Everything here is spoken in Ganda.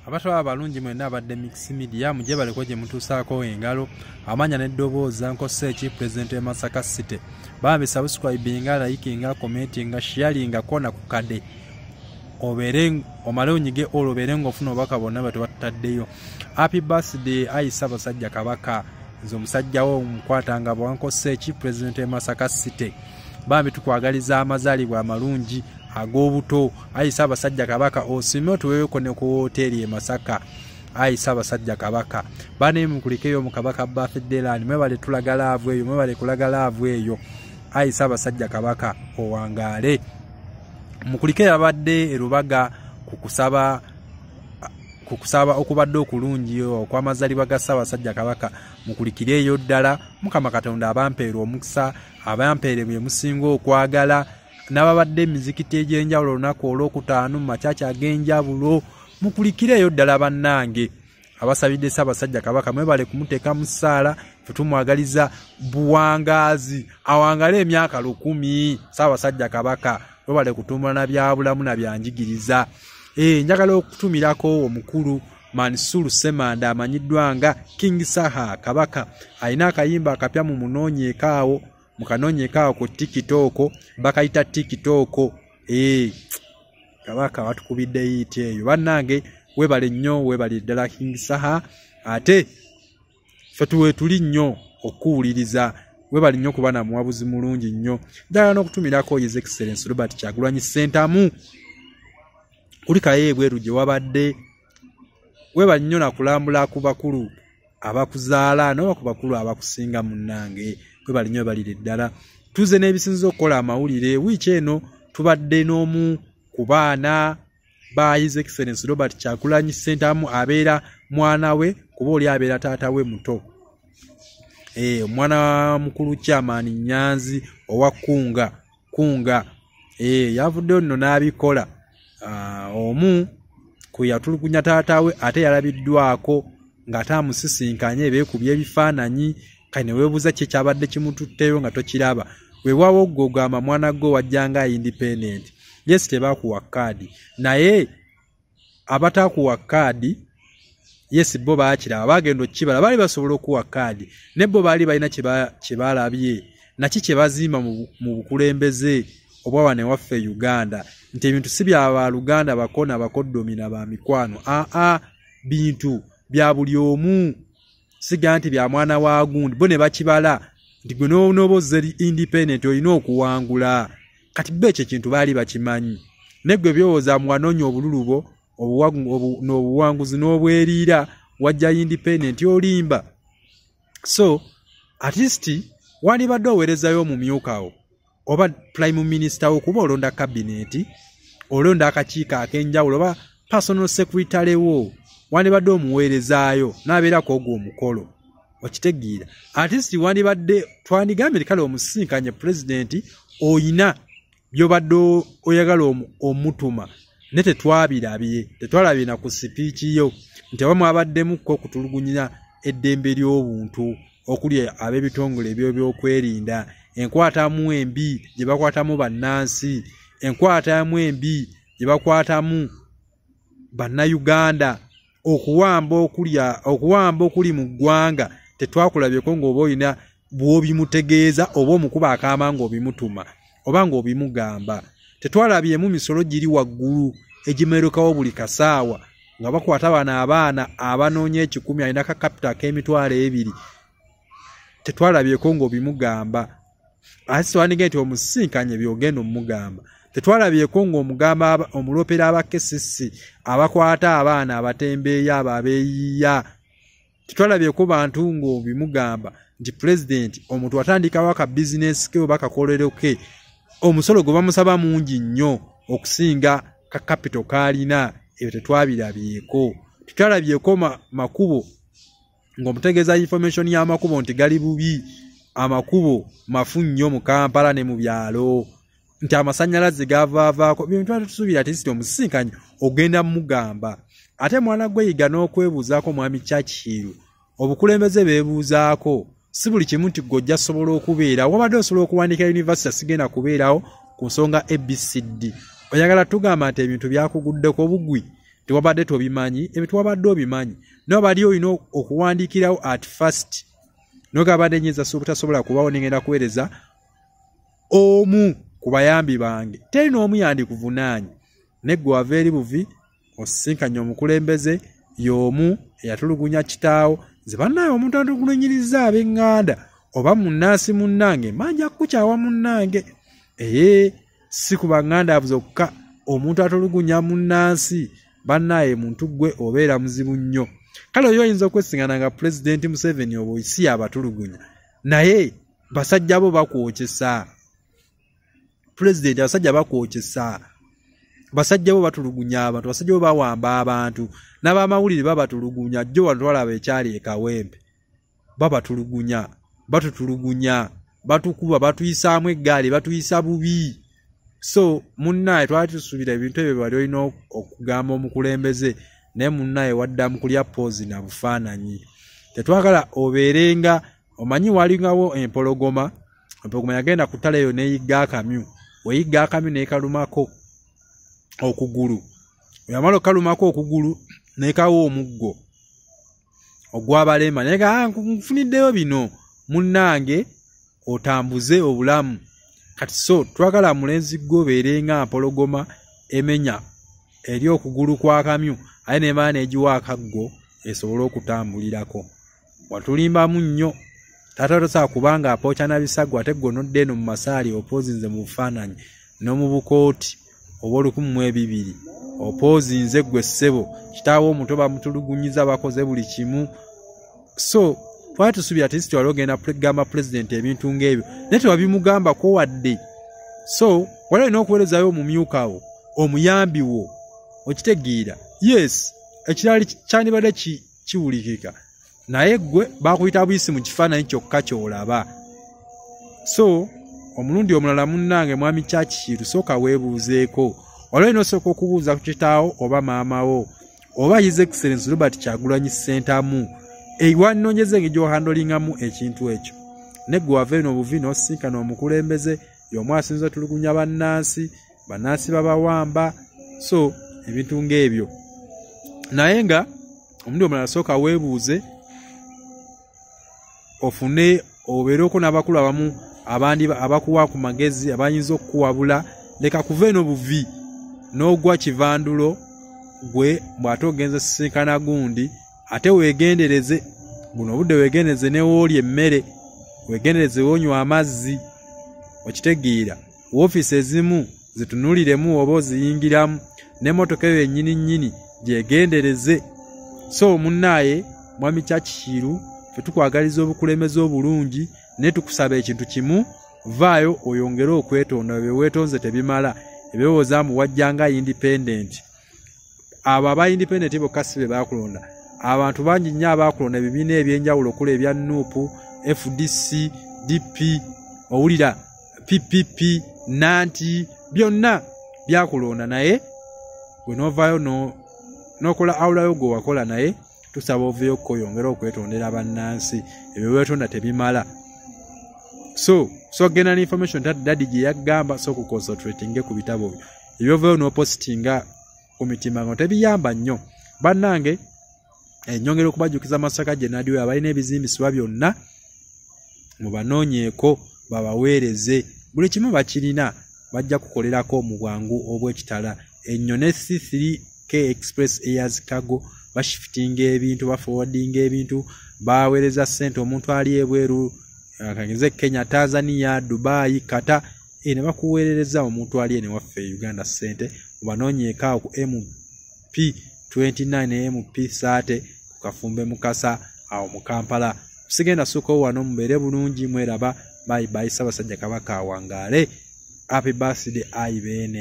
abato abalungi mwenna abadde Mix Media muje baleko gye mutuusaako engalo amanya n'eddobooza Nkoseeki President e Masaka City bambi subscribinga likinga commentinga sharinga kona ku kade obere omale onyige olobere ngofuna obaka bonna bwe tubataddeyo. Happy birthday Aisha Basajja Kabaka nze omusajja wo omukwatanga bwa Nkoseeki President e Masaka City bambi tukwagaliza amazaalibwa amalungi ag'obuto. Aisha Basajja Kabaka osime otuweeko ne ku hoteli e Masaka. Aisha Basajja Kabaka bane mukulikeyo mu Kabaka birthday land mwebale tulaga laavu eyo mwebale kulaga laavu eyo. Aisha Basajja Kabaka owangaale mukulikeyo abadde erubaga kukusaba okubadde okulungi okw'amazaalibwa ga Ssaabasajja Kabaka mukulikireyo ddala. Mukama Katonda abampeera omukisa abampeere bye musinga okwagala n'ababadde emizikiti egy'enjawulo olunaku olwokutaano mu makyaki ag'enjawulo mukulikireyo ddala bannange. Abasabidde Ssaabasajja Kabaka mwebale kumuteeka mu ssaala ffe tumwagaliza buwangaazi awangale emyaka 1000. Ssaabasajja Kabaka mwebale kutumbula na byabulamu na byanjigiriza. Njagala okutumirako omukulu Mansur Semanda amanyiddwa nga King Saha Kabaka alina akayimba akapya mu munoonyeekaawo mukanoonyeekaawo ku TikTok bakayita TikTok. Kabaka watukubidde yiiti eyo bannange webale nnyo webale ddala King Saha ate ffe tuwe tuli nnyo okuwuliriza webale nnyo kuba na muwabuzi mulungi nnyo. Njagala n'okutumirako His Excellency Robert Kyagulanyi Ssentamu kuli kayeebweru gye wabadde webale nnyo nakulambula ku bakulu abakuzaala n'oba ku bakulu abakusinga munnange webale nnyo balire ddala. Tuze n'ebisinza okukola amawulire wiiki eno tubadde n'omu ku baana ba His Excellency Robert Kyagulanyi Ssentamu abeera mwana we kuba oli abeera taata we muto. Omwana mukulu Chairman Nyanzi owa Kunga yavuddeyo nno n'abikola. Omu ku yatulugunya taata we ate yalabiddwako ng'ate amusisinkanye beekubye ebifaananyi kane weebuuza kye kyabadde kimututteyo nga tokiraba. Weewaawo gw'ogamba mwana gwo wajjanga independent. Yes, tebakuwa kaadi naye abatakuwa kaadi yes bo baakiraba bagenda okibala bali basobola okuwa kaadi ne bo baali balina kye balabye naki kye bazimba mu bukulembeze obwa ne waffe Uganda nti ebintu si bya Baluganda bakona bakoddomina ba mikwano bintu bya buli omu siga nti bya mwana wa gundi bo ne bakibala nti gwe n'oboze independent olina okuwangula kati beche kintu bali bakimanyi negwe byowoza mwanonyo obululubo n'obuwanguzi n'obwerira wajja independent olimba. So at least wali badde owerezayo mu myukawo oba prime minister okuba olonda cabinet olonda akakiiko ak'enjawulo oba personal secretary wo wali badde omuweerezaayo n'abeerako ogwo omukolo okitegeera. At least wali badde twandigambye kale omusinkanye president oyina byobadde oyagala omutuma ne tetwalabye na ku sipiiki yo nti abamu abaddemu ko kutulugunyira eddembe ly'obuntu okuli ab'ebitongole ebyo by'okwerinda enkwatamu embi gye bakwatamu bannansi enkwatamu embi gye bakwatamu bannayuganda okuwamba okuli mu ggwanga tetwakulabyeko ng'oba olina bw'obimutegeeza oba omukuba akaama ng'obimutuma oba ng'obimugamba. Tetwalabyemu misolo giri waggulu egimerukawo buli kasaawa nga bakwata abaana abanoonya 10 alina ka kapita k'emitwalo 2 tetwalabyeko ng'obimugamba. Ate twandiga nti omusinkanye byogenda omugamba. Tetwalabyeko ng'omugamba omulopera abakesisi abakwata abaana abatembeeya ababeeyiya. Tetwalabyeko bantu ng'obimugamba nti president omuntu atandikawo aka business ke oba kakolero ke omusolo gwe bamusaba mungi nnyo okusinga ka capital kaalina. Ebyo tetwabirabyeko. Tetwalabyeko makubo ng'omutegeeza information y'amakubo nti gali bubi amakubo mafu nnyo mu Kampala ne mu byalo nti amasannyalaze gavaavaako bintu tusuubira ati siti omusinkanye ogenda mugamba. Ate mwana gwe yiga n'okwebuuzaako mwami Churchill obukulembeze beebuuzaako si buli kimu nti gojja sobola okubeera wabadde osobola okuwandika university sigenda kubeerawo ku nsonga ABCD oyagala tugamba nti ebintu byakuguddeko bugwi tewabadde tobimanyi ebintu wabadde obimanyi naye bali olina okuwandiikirawo at first nogabadde nyinza sobutasobola kubawo nengenda kuweereza omu ku bayambi bange teri n'omu yandikuvunaanyi neggwe wava eri buvi osisinkanye omukulembeze y'omu eyatulugunya kitaawo nze bannaawe omuntu atulugunyiriza ab'eŋŋanda oba munnansi munnange manja kukyawa munnange si ku baŋŋanda zokka omuntu atulugunya munnansi bannaaye muntu gwe obeera muzibu nnyo kale oyo oyinza okwesingana nga pulezidenti Museveni oba si abatulugunya naye basajja bo bakwokesa pulezidenti abasajja bakwokesa basajja bo batulugunya abantu basajja bo bawamba abantu n'abamawulire babatulugunya jjo wano twalaba ekyali ekawempe babatulugunya batutulugunya batukuba batuyisaamu eggaali batuyisa bubi so munnaye twali tusuubira ebintu ebyo bali olina okugamba omukulembeze naye munnaye waddamu kulya poozi na bufaananyi tetwagala obeerenga omanyi walingawo empologoma yagenda ku ttale eyo n'eyigga akamyu weyigga akamyu n'ekalumako okugulu yamala okalumako okugulu n'ekawo omuggo ogw'abalema naye nfuniddeyo bino munnange otambuze obulamu kati so twagala mulenzi gobeerenga mpologoma emenya eri okugulu kwa kamyu aye nemala negiwa akaggo esobole okutambulirako watulimbamu nnyo taata tosobola kubanga apooca na bisago ate gonodde eno mu masaali opoozinze mu bufaananyi n'omu bukooti obw'olukumi opoozinze gwe ssebo kitaawo omuto bamutulugunyiza bakoze buli kimu so twali tusuubira tisiti wali ogenda kugamba pulezidenti ebintu ng'ebyo naye tewabimugambako wadde so wali olina okuweerezayo omumyuka wo omuyambi wo okitegeera yes ekirali kyandibadde kiwulikika naye gwe bakuyita buyisi mu kifaananyi kyokka ky'olaba so omulundi omulala munnange mwami Churchill sooka weebuuzeeko wali olina osooka okubuuza ku kitaawo oba maama wo oba His Excellency Robert Kyagulanyi Ssentamu ewannoonyeza engeri gy'ohandolingamu ekintu ekyo neggwe wava eno obuvi n'osisinkana omukulembeze y'omu asinza otulugunya bannansi babawamba so ebintu ng'ebyo naye nga omundi omulala sooka weebuuze ofune obeereko n'abakulu abamu abandi abakuwa ku magezi abayinza okukuwabula leka kuva eno buvi n'ogwa kivandulo gwe bw'ate ogenze sisinkana gundi ate weegendereze buno obudde weegendereze ne wooli emmere weegendereze wonywa amazzi okitegeera woofiisi ezimu zitunuliremu oba oziyingiramu n'emmotoka eyo ennyini nnyini gyegendereze so munnaaye mwami Churchill ffe tukwagaliza obukulembeze obulungi naye tukusaba ekintu kimu vaayo oyongere okwetonda bye weetonze tebimala ebirowooza mbu wajjanga independent abo aba independent bokka si be baakulonda abantu bangi nnyo abaakulonda ebibiina ebyenjawulo okula ebya NUP FDC DP owulira PPP nanti byonna byakulonda naye gwe novaayo n'okola awulayo gwe wakola naye tusaba oveeyo koyongera okwetondera bannansi ebyo weetonda tebimala so genda ne information dadi gye yagamba so ku concentrating ku bitabo ebyo oveeyo n'opositinga ku mitima ngo tebiyamba nnyo bannange ennyongera okubajjukiza Masaka General abalina ebizimbisibwa byonna mubanoonyeeko babaweereze buli kimu bakirina bajja kukolerako mu bwangu obw'ekitala ennyo ne C3K Express Airs Cargo bashiftinga ebintu baforwardinga ebintu baweereza ssente omuntu ali ebweru akageze Kenya Tanzania Dubai Qatar ne bakuweerereza omuntu ali ene waffe Uganda ssente mubanoonyeeko ku MP29 ne MP30 ku Kafumbe Mukasa awo mu Kampala sigenda suko wano mbeere bulungi mweraba bye bye Ssaabasajja Kabaka awangaale happy birthday IBN